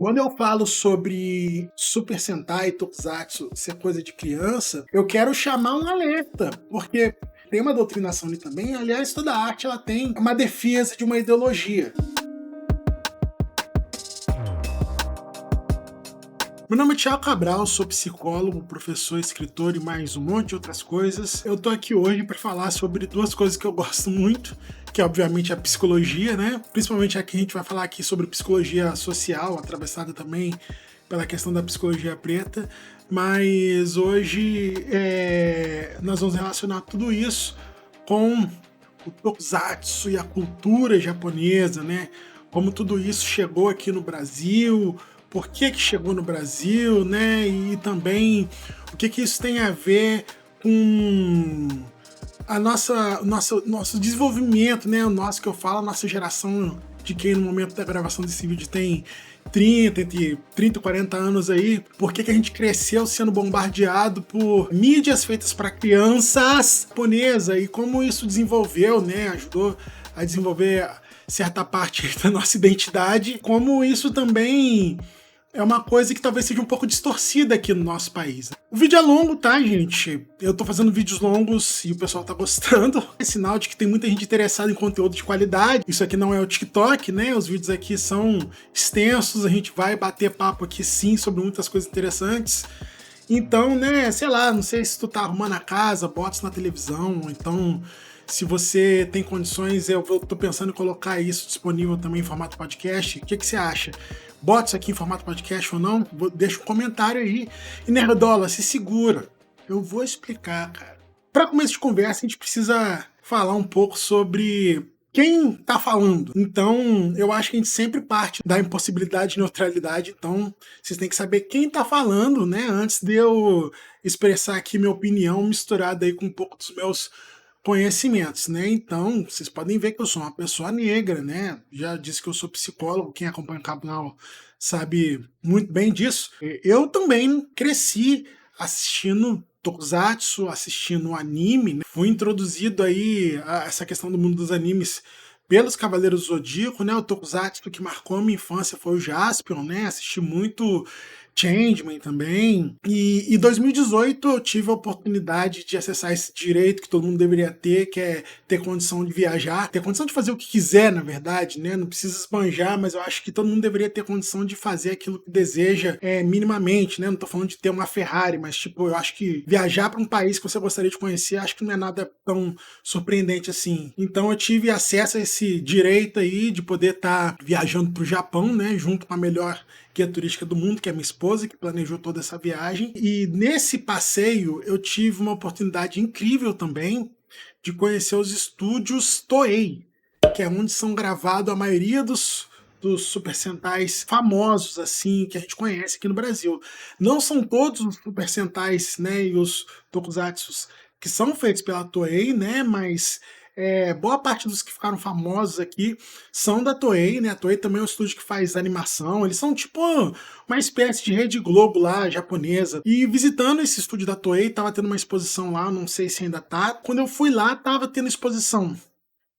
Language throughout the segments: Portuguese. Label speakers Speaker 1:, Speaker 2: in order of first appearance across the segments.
Speaker 1: Quando eu falo sobre Super Sentai e Tokusatsu ser coisa de criança, eu quero chamar um alerta, porque tem uma doutrinação ali também. Aliás, toda arte ela tem uma defesa de uma ideologia. Meu nome é Thiago Cabral, sou psicólogo, professor, escritor e mais um monte de outras coisas. Eu tô aqui hoje para falar sobre duas coisas que eu gosto muito, que é obviamente a psicologia, né? Principalmente aqui a gente vai falar aqui sobre psicologia social, atravessada também pela questão da psicologia preta, mas hoje nós vamos relacionar tudo isso com o Tokusatsu e a cultura japonesa, né? Como tudo isso chegou aqui no Brasil, por que chegou no Brasil, né? E também o que isso tem a ver com a nosso desenvolvimento, né? O nosso que eu falo, a nossa geração de quem no momento da gravação desse vídeo tem entre 30 e 40 anos aí, por que a gente cresceu sendo bombardeado por mídias feitas para crianças japonesas e como isso desenvolveu, né? Ajudou a desenvolver certa parte da nossa identidade, como isso também é uma coisa que talvez seja um pouco distorcida aqui no nosso país. O vídeo é longo, tá, gente? Eu tô fazendo vídeos longos e o pessoal tá gostando. É sinal de que tem muita gente interessada em conteúdo de qualidade. Isso aqui não é o TikTok, né? Os vídeos aqui são extensos, a gente vai bater papo aqui sim sobre muitas coisas interessantes. Então, né, sei lá, não sei se tu tá arrumando a casa, bota isso na televisão, ou então se você tem condições, eu tô pensando em colocar isso disponível também em formato podcast. O que você acha? Bota isso aqui em formato podcast ou não? Deixa um comentário aí. E Nerdola, se segura. Eu vou explicar, cara. Para começo de conversa, a gente precisa falar um pouco sobre quem tá falando. Então, eu acho que a gente sempre parte da impossibilidade de neutralidade. Então, vocês têm que saber quem tá falando, né? Antes de eu expressar aqui minha opinião misturada aí com um pouco dos meus conhecimentos, né? Então, vocês podem ver que eu sou uma pessoa negra, né? Já disse que eu sou psicólogo, quem acompanha o canal sabe muito bem disso. Eu também cresci assistindo Tokusatsu, assistindo anime, né? Fui introduzido aí a essa questão do mundo dos animes pelos Cavaleiros do Zodíaco, né? O Tokusatsu que marcou a minha infância foi o Jaspion, né? Assisti muito Changeman também. E em 2018 eu tive a oportunidade de acessar esse direito que todo mundo deveria ter, que é ter condição de viajar, ter condição de fazer o que quiser, na verdade, né? Não precisa esbanjar, mas eu acho que todo mundo deveria ter condição de fazer aquilo que deseja minimamente, né? Não tô falando de ter uma Ferrari, mas tipo, eu acho que viajar para um país que você gostaria de conhecer, acho que não é nada tão surpreendente assim. Então eu tive acesso a esse direito aí de poder estar viajando para o Japão, né? Junto com a melhor guia turística do mundo, que é minha esposa, que planejou toda essa viagem. E nesse passeio eu tive uma oportunidade incrível também de conhecer os estúdios Toei, que é onde são gravados a maioria dos Super Sentais famosos, assim, que a gente conhece aqui no Brasil. Não são todos os Super Sentais, né, e os Tokusatsus que são feitos pela Toei, né, mas boa parte dos que ficaram famosos aqui são da Toei, né? A Toei também é um estúdio que faz animação. Eles são tipo uma espécie de Rede Globo lá, japonesa. E visitando esse estúdio da Toei, tava tendo uma exposição lá, não sei se ainda tá. Quando eu fui lá, tava tendo exposição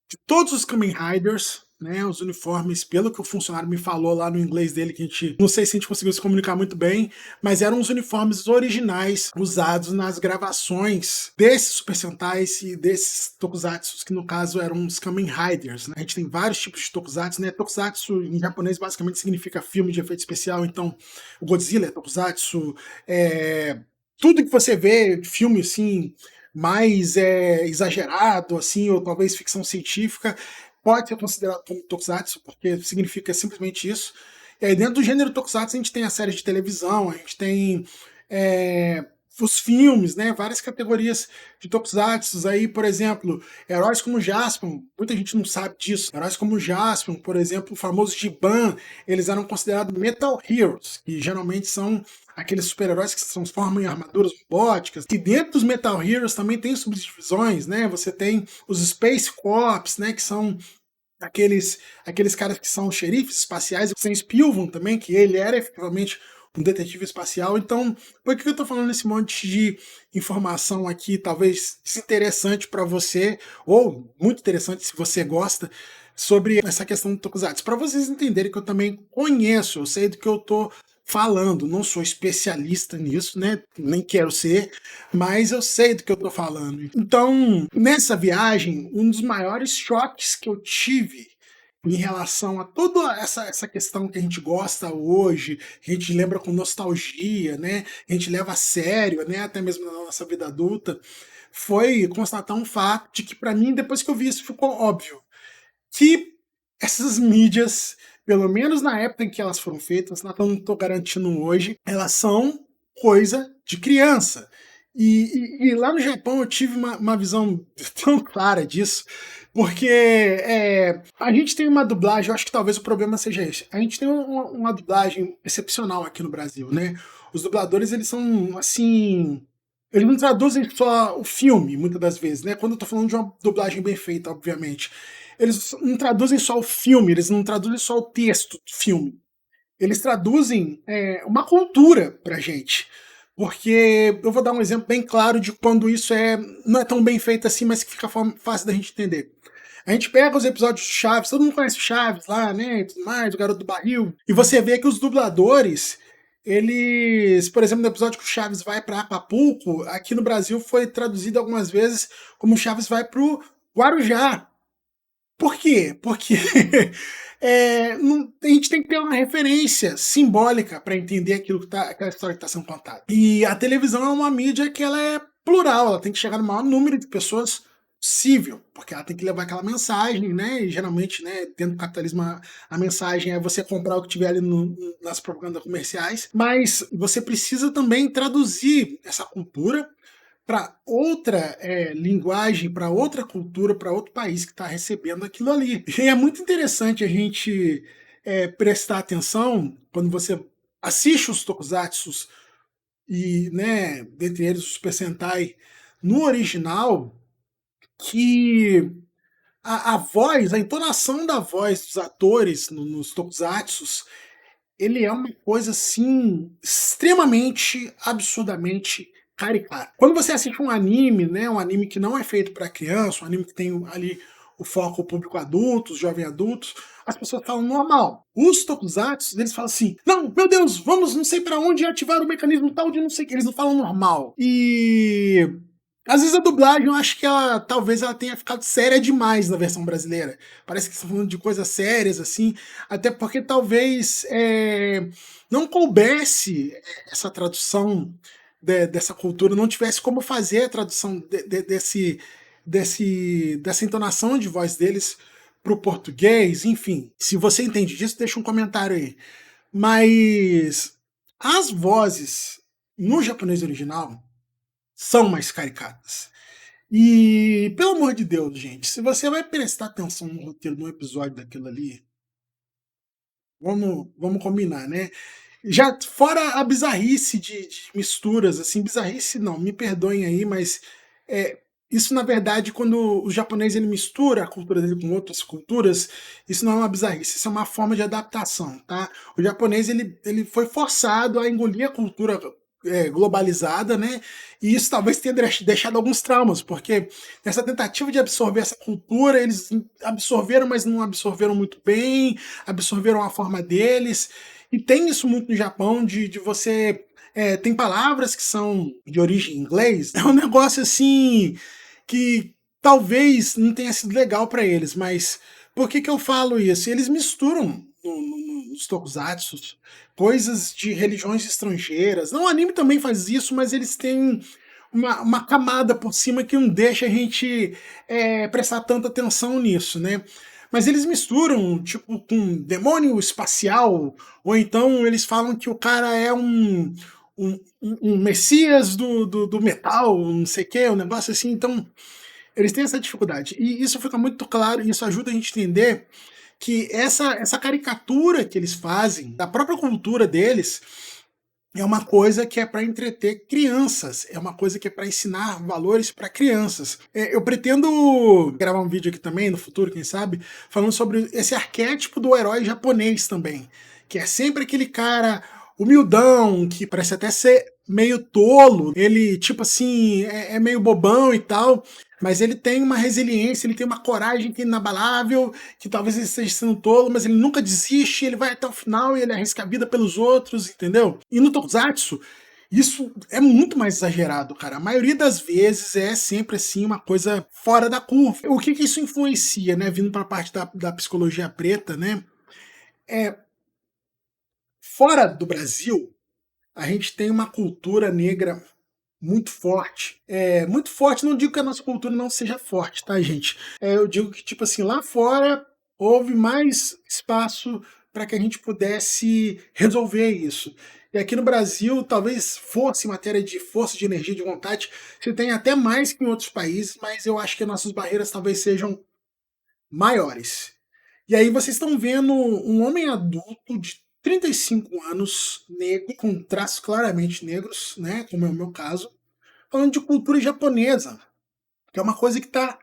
Speaker 1: de todos os Kamen Riders, né, os uniformes, pelo que o funcionário me falou lá no inglês dele, que a gente não sei se a gente conseguiu se comunicar muito bem, mas eram os uniformes originais usados nas gravações desses Super Sentais e desses Tokusatsu, que no caso eram os Kamen Riders, né? A gente tem vários tipos de Tokusatsu, né? Tokusatsu em japonês basicamente significa filme de efeito especial, então o Godzilla é Tokusatsu, tudo que você vê de filme assim mais exagerado, assim, ou talvez ficção científica, pode ser considerado como Tokusatsu, porque significa simplesmente isso. E aí dentro do gênero Tokusatsu a gente tem a série de televisão, a gente tem os filmes, né, várias categorias de Tokusatsu. Aí, por exemplo, heróis como Jaspion, muita gente não sabe disso. Heróis como Jaspion, por exemplo, o famoso Giban, eles eram considerados Metal Heroes, que geralmente são aqueles super-heróis que se transformam em armaduras robóticas. E dentro dos Metal Heroes também tem subdivisões, né? Você tem os Space Corps, né, que são aqueles caras que são xerifes espaciais. Tem Spilvan também, que ele era efetivamente um detetive espacial. Então, por que eu tô falando esse monte de informação aqui, talvez desinteressante para você, ou muito interessante se você gosta sobre essa questão do Tokusatsu, para vocês entenderem que eu também conheço, eu sei do que eu tô falando, não sou especialista nisso, né? Nem quero ser, mas eu sei do que eu tô falando. Então, nessa viagem, um dos maiores choques que eu tive em relação a toda essa questão que a gente gosta hoje, que a gente lembra com nostalgia, né? A gente leva a sério, né? Até mesmo na nossa vida adulta, foi constatar um fato de que, para mim, depois que eu vi isso, ficou óbvio que essas mídias, pelo menos na época em que elas foram feitas, não estou garantindo hoje, elas são coisa de criança. E lá no Japão eu tive uma visão tão clara disso, porque a gente tem uma dublagem, eu acho que talvez o problema seja esse. A gente tem uma dublagem excepcional aqui no Brasil, né? Os dubladores, eles são assim. Eles não traduzem só o filme, muitas das vezes, né? Quando eu tô falando de uma dublagem bem feita, obviamente. Eles não traduzem só o filme, eles não traduzem só o texto do filme. Eles traduzem uma cultura pra gente. Porque eu vou dar um exemplo bem claro de quando isso não é tão bem feito assim, mas que fica fácil da gente entender. A gente pega os episódios de Chaves, todo mundo conhece o Chaves lá, né, e tudo mais, o Garoto do Barril, e você vê que os dubladores, eles, por exemplo, no episódio que o Chaves vai para Acapulco, aqui no Brasil foi traduzido algumas vezes como o Chaves vai pro Guarujá. Por quê? Porque a gente tem que ter uma referência simbólica para entender aquela história que está sendo contada. E a televisão é uma mídia que ela é plural, ela tem que chegar no maior número de pessoas possível, porque ela tem que levar aquela mensagem, né? E geralmente, né, dentro do capitalismo, a mensagem é você comprar o que tiver ali nas propagandas comerciais, mas você precisa também traduzir essa cultura para outra linguagem, para outra cultura, para outro país que está recebendo aquilo ali. E é muito interessante a gente prestar atenção quando você assiste os tokusatsus e, né, dentre eles o Super Sentai, no original, que a voz, a entonação da voz dos atores nos tokusatsus, ele é uma coisa assim extremamente, absurdamente caricata. Quando você assiste um anime, né, um anime que não é feito para criança, um anime que tem ali o foco público adultos, jovem adultos, as pessoas falam normal. Os tokusatsu, eles falam assim: "Não, meu Deus, vamos não sei para onde ativar o mecanismo tal de não sei o que". Eles não falam normal. E às vezes a dublagem, eu acho que talvez ela tenha ficado séria demais na versão brasileira. Parece que estão falando de coisas sérias, assim, até porque talvez não coubesse essa tradução dessa cultura, não tivesse como fazer a tradução dessa entonação de voz deles para o português, enfim. Se você entende disso, deixa um comentário aí. Mas as vozes no japonês original são mais caricatas. E, pelo amor de Deus, gente, se você vai prestar atenção no roteiro de um episódio daquilo ali, vamos combinar, né? Já fora a bizarrice de misturas, assim, bizarrice não, me perdoem aí, mas é, isso na verdade, quando o japonês ele mistura a cultura dele com outras culturas, isso não é uma bizarrice, isso é uma forma de adaptação, tá? O japonês ele foi forçado a engolir a cultura globalizada, né? E isso talvez tenha deixado alguns traumas, porque nessa tentativa de absorver essa cultura, eles absorveram, mas não absorveram muito bem, absorveram a forma deles. E tem isso muito no Japão, de você. Tem palavras que são de origem inglês. É um negócio assim que talvez não tenha sido legal para eles, mas por que eu falo isso? Eles misturam nos tokusatsu coisas de religiões estrangeiras. Não, o anime também faz isso, mas eles têm uma camada por cima que não deixa a gente prestar tanta atenção nisso, né? Mas eles misturam, tipo, com demônio espacial, ou então eles falam que o cara é um messias do metal, não sei o que, um negócio assim, então eles têm essa dificuldade. E isso fica muito claro, e isso ajuda a gente a entender que essa caricatura que eles fazem, da própria cultura deles, é uma coisa que é para entreter crianças, é uma coisa que é para ensinar valores para crianças. Eu pretendo gravar um vídeo aqui também, no futuro, quem sabe, falando sobre esse arquétipo do herói japonês também, que é sempre aquele cara humildão, que parece até ser meio tolo, ele, tipo assim, é meio bobão e tal, mas ele tem uma resiliência, ele tem uma coragem que é inabalável, que talvez ele esteja sendo tolo, mas ele nunca desiste, ele vai até o final e ele arrisca a vida pelos outros, entendeu? E no Tokusatsu, isso é muito mais exagerado, cara. A maioria das vezes é sempre assim uma coisa fora da curva. O que que isso influencia, né? Vindo para a parte da psicologia preta, né? É, fora do Brasil, a gente tem uma cultura negra muito forte. Muito forte, não digo que a nossa cultura não seja forte, tá, gente? Eu digo que, tipo assim, lá fora houve mais espaço para que a gente pudesse resolver isso. E aqui no Brasil, talvez fosse em matéria de força, de energia, de vontade, você tem até mais que em outros países, mas eu acho que nossas barreiras talvez sejam maiores. E aí vocês estão vendo um homem adulto de 35 anos, negro, com traços claramente negros, né, como é o meu caso, falando de cultura japonesa, que é uma coisa que está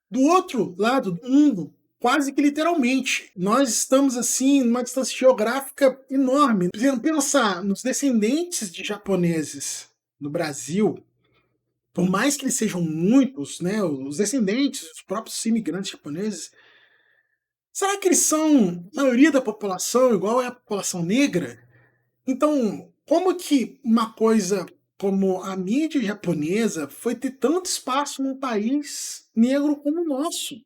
Speaker 1: do outro lado do mundo, quase que literalmente. Nós estamos assim numa distância geográfica enorme. Pensar nos descendentes de japoneses no Brasil, por mais que eles sejam muitos, né, os descendentes, os próprios imigrantes japoneses, será que eles são a maioria da população igual é a população negra? Então, como que uma coisa como a mídia japonesa foi ter tanto espaço num país negro como o nosso?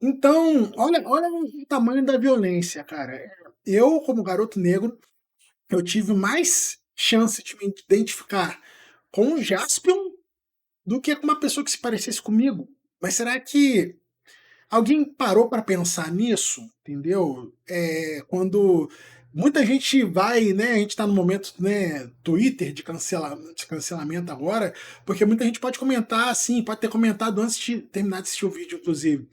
Speaker 1: Então, olha o tamanho da violência, cara. Eu, como garoto negro, eu tive mais chance de me identificar com o Jaspion do que com uma pessoa que se parecesse comigo. Mas será que alguém parou para pensar nisso, entendeu? Quando muita gente vai, né? A gente está no momento, né? Twitter de cancelamento agora, porque muita gente pode comentar, assim, pode ter comentado antes de terminar de assistir o vídeo, inclusive.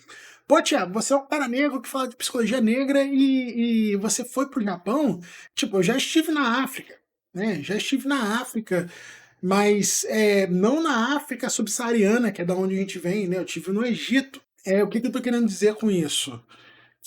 Speaker 1: Pô, Thiago, você é um cara negro que fala de psicologia negra e você foi pro Japão? Tipo, eu já estive na África, né? Já estive na África, mas não na África subsaariana, que é da onde a gente vem, né? Eu estive no Egito. O que que eu tô querendo dizer com isso?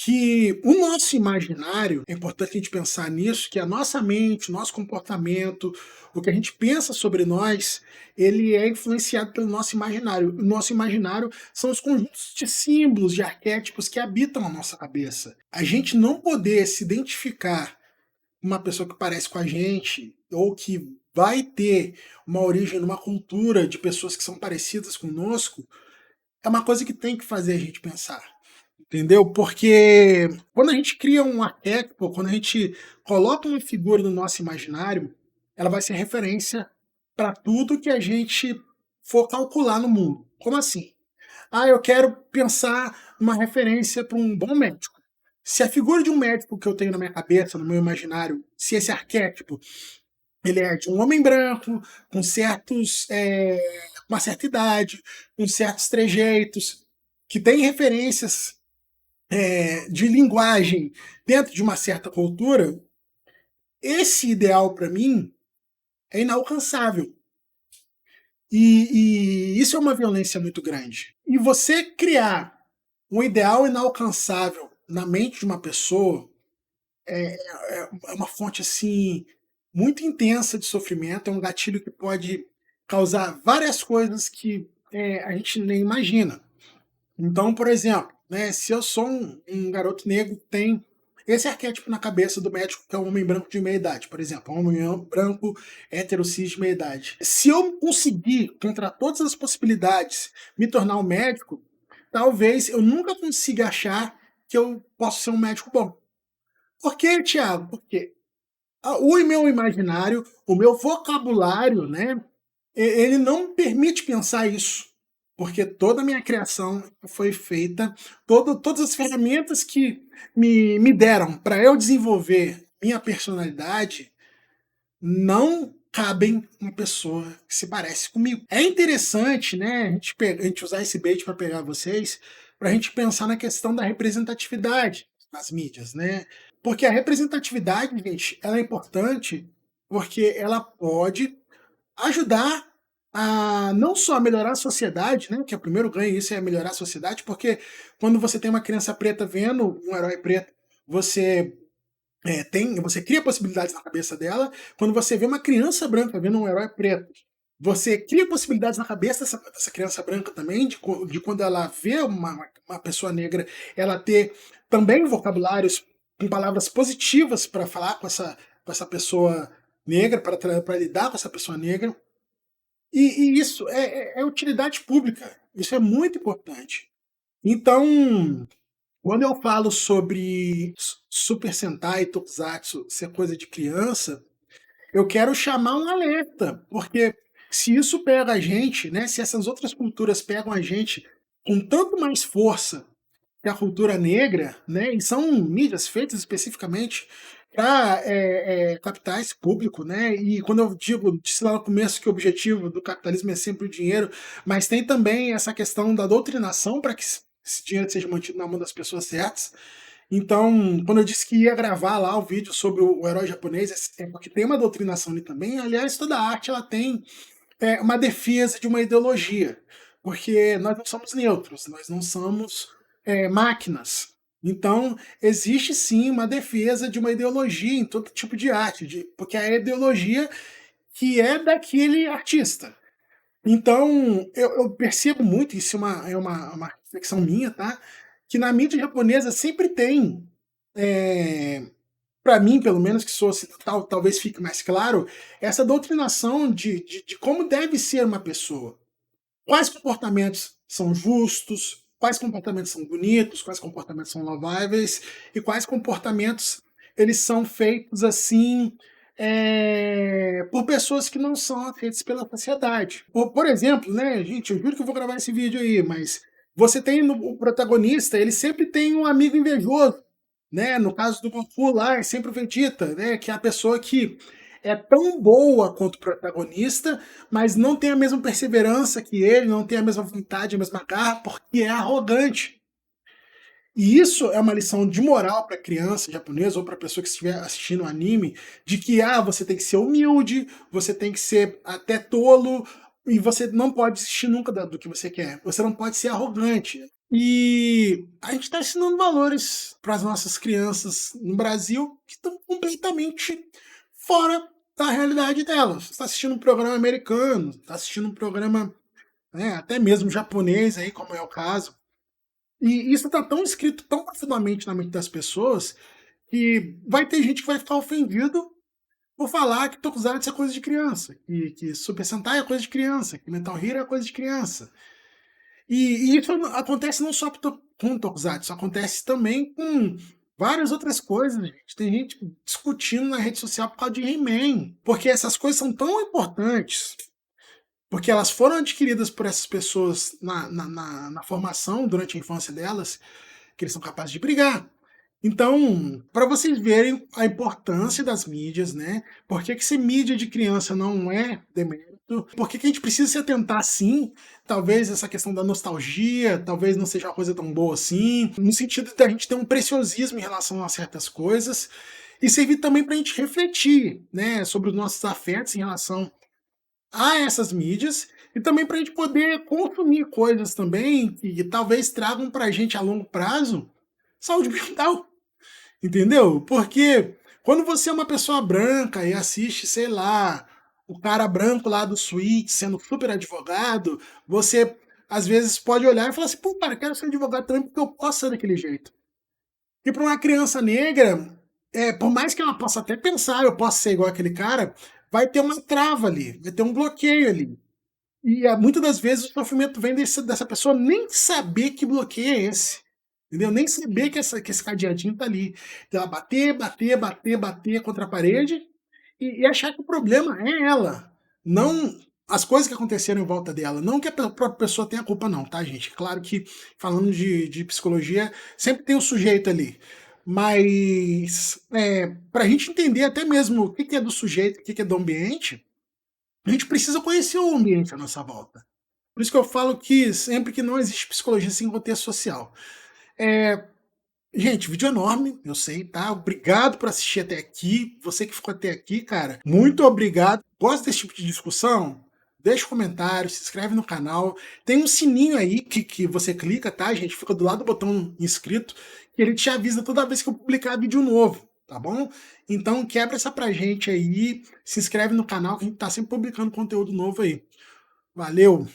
Speaker 1: Que o nosso imaginário, é importante a gente pensar nisso, que a nossa mente, o nosso comportamento, o que a gente pensa sobre nós, ele é influenciado pelo nosso imaginário. O nosso imaginário são os conjuntos de símbolos, de arquétipos que habitam a nossa cabeça. A gente não poder se identificar com uma pessoa que parece com a gente, ou que vai ter uma origem numa cultura de pessoas que são parecidas conosco, é uma coisa que tem que fazer a gente pensar. Entendeu? Porque quando a gente cria um arquétipo, quando a gente coloca uma figura no nosso imaginário, ela vai ser referência para tudo que a gente for calcular no mundo. Como assim? Ah, eu quero pensar uma referência para um bom médico. Se a figura de um médico que eu tenho na minha cabeça, no meu imaginário, se esse arquétipo ele é de um homem branco, com uma certa idade, com certos trejeitos, que tem referências de linguagem dentro de uma certa cultura, esse ideal para mim é inalcançável. E isso é uma violência muito grande. E você criar um ideal inalcançável na mente de uma pessoa é uma fonte assim muito intensa de sofrimento, é um gatilho que pode causar várias coisas que a gente nem imagina. Então, por exemplo, né, se eu sou um garoto negro que tem esse arquétipo na cabeça do médico, que é um homem branco de meia idade, por exemplo, um homem branco hétero cis de meia idade. Se eu conseguir, contra todas as possibilidades, me tornar um médico, talvez eu nunca consiga achar que eu posso ser um médico bom. Por quê, Thiago? Porque o meu imaginário, o meu vocabulário, né, ele não permite pensar isso. Porque toda a minha criação foi feita, todas as ferramentas que me deram para eu desenvolver minha personalidade não cabem uma pessoa que se parece comigo. É interessante, né, a gente usar esse bait para pegar vocês, para a gente pensar na questão da representatividade nas mídias, né? Porque a representatividade, gente, ela é importante porque ela pode ajudar a não só melhorar a sociedade, né, que é o primeiro ganho, isso é melhorar a sociedade, porque quando você tem uma criança preta vendo um herói preto, você você cria possibilidades na cabeça dela. Quando você vê uma criança branca vendo um herói preto, você cria possibilidades na cabeça dessa criança branca também, de quando ela vê uma pessoa negra, ela ter também vocabulários com palavras positivas para falar com essa pessoa negra, para lidar com essa pessoa negra. E isso é utilidade pública. Isso é muito importante. Então, quando eu falo sobre Super Sentai e Tokusatsu ser coisa de criança, eu quero chamar um alerta, porque se isso pega a gente, né, se essas outras culturas pegam a gente com tanto mais força que a cultura negra, né, e são mídias feitas especificamente para captar esse público, né? E quando eu disse lá no começo que o objetivo do capitalismo é sempre o dinheiro, mas tem também essa questão da doutrinação para que esse dinheiro seja mantido na mão das pessoas certas. Então, quando eu disse que ia gravar lá o vídeo sobre o herói japonês, é porque tem uma doutrinação ali também. Aliás, toda arte ela tem uma defesa de uma ideologia, porque nós não somos neutros, nós não somos máquinas. Então, existe sim uma defesa de uma ideologia em todo tipo de arte, porque é a ideologia que é daquele artista. Então, eu percebo muito, isso é uma reflexão minha, tá? Que na mídia japonesa sempre tem, para mim, pelo menos, que sou ocidental, talvez fique mais claro, essa doutrinação de como deve ser uma pessoa. Quais comportamentos são justos, quais comportamentos são bonitos, quais comportamentos são louváveis e quais comportamentos eles são feitos assim por pessoas que não são aceitas pela sociedade. Por exemplo, né, gente, eu juro que eu vou gravar esse vídeo aí, mas você tem o protagonista, ele sempre tem um amigo invejoso, né? No caso do Goku lá, é sempre o Vegeta, né? Que é a pessoa que é tão boa quanto o protagonista, mas não tem a mesma perseverança que ele, não tem a mesma vontade, a mesma garra, porque é arrogante. E isso é uma lição de moral para criança japonesa ou para pessoa que estiver assistindo o anime, de que você tem que ser humilde, você tem que ser até tolo, e você não pode desistir nunca do que você quer. Você não pode ser arrogante. E a gente está ensinando valores para as nossas crianças no Brasil que estão completamente fora da realidade delas. Você está assistindo um programa americano, está assistindo um programa, né, até mesmo japonês, aí, como é o caso. E isso está tão escrito tão profundamente na mente das pessoas que vai ter gente que vai ficar ofendido por falar que Tokusatsu é coisa de criança, que Super Sentai é coisa de criança, que Metal Hero é coisa de criança. E isso acontece não só com Tokusatsu, isso acontece também com várias outras coisas, gente. Tem gente discutindo na rede social por causa de He-Man, porque essas coisas são tão importantes, porque elas foram adquiridas por essas pessoas na formação, durante a infância delas, que eles são capazes de brigar. Então, para vocês verem a importância das mídias, né? Por que ser mídia de criança não é demérito? Por que a gente precisa se atentar sim? Talvez essa questão da nostalgia, talvez não seja uma coisa tão boa assim, no sentido da gente ter um preciosismo em relação a certas coisas, e servir também para a gente refletir, né, sobre os nossos afetos em relação a essas mídias, e também para a gente poder consumir coisas também que talvez tragam para a gente a longo prazo saúde mental. Entendeu? Porque quando você é uma pessoa branca e assiste, sei lá, o cara branco lá do Suíte sendo super advogado, você às vezes pode olhar e falar assim, pô, cara, eu quero ser advogado também porque eu posso ser daquele jeito. E para uma criança negra, por mais que ela possa até pensar, eu posso ser igual aquele cara, vai ter uma trava ali, vai ter um bloqueio ali. E muitas das vezes o sofrimento vem dessa pessoa nem saber que bloqueio é esse. Entendeu? Nem saber que esse cadeadinho tá ali. Então, ela bater, bater, bater, bater contra a parede e achar que o problema é ela. Não as coisas que aconteceram em volta dela. Não que a própria pessoa tenha culpa, não, tá, gente? Claro que, falando de psicologia, sempre tem o sujeito ali. Mas, para a gente entender até mesmo o que é do sujeito, o que é do ambiente, a gente precisa conhecer o ambiente à nossa volta. Por isso que eu falo que sempre que não existe psicologia sem contexto social. Gente, vídeo enorme, eu sei, tá? Obrigado por assistir até aqui. Você que ficou até aqui, cara, muito obrigado. Gosta desse tipo de discussão? Deixa um comentário, se inscreve no canal. Tem um sininho aí que você clica, tá, gente? Fica do lado do botão inscrito, que ele te avisa toda vez que eu publicar vídeo novo. tá bom? Então quebra essa pra gente aí, se inscreve no canal que a gente tá sempre publicando conteúdo novo aí. Valeu!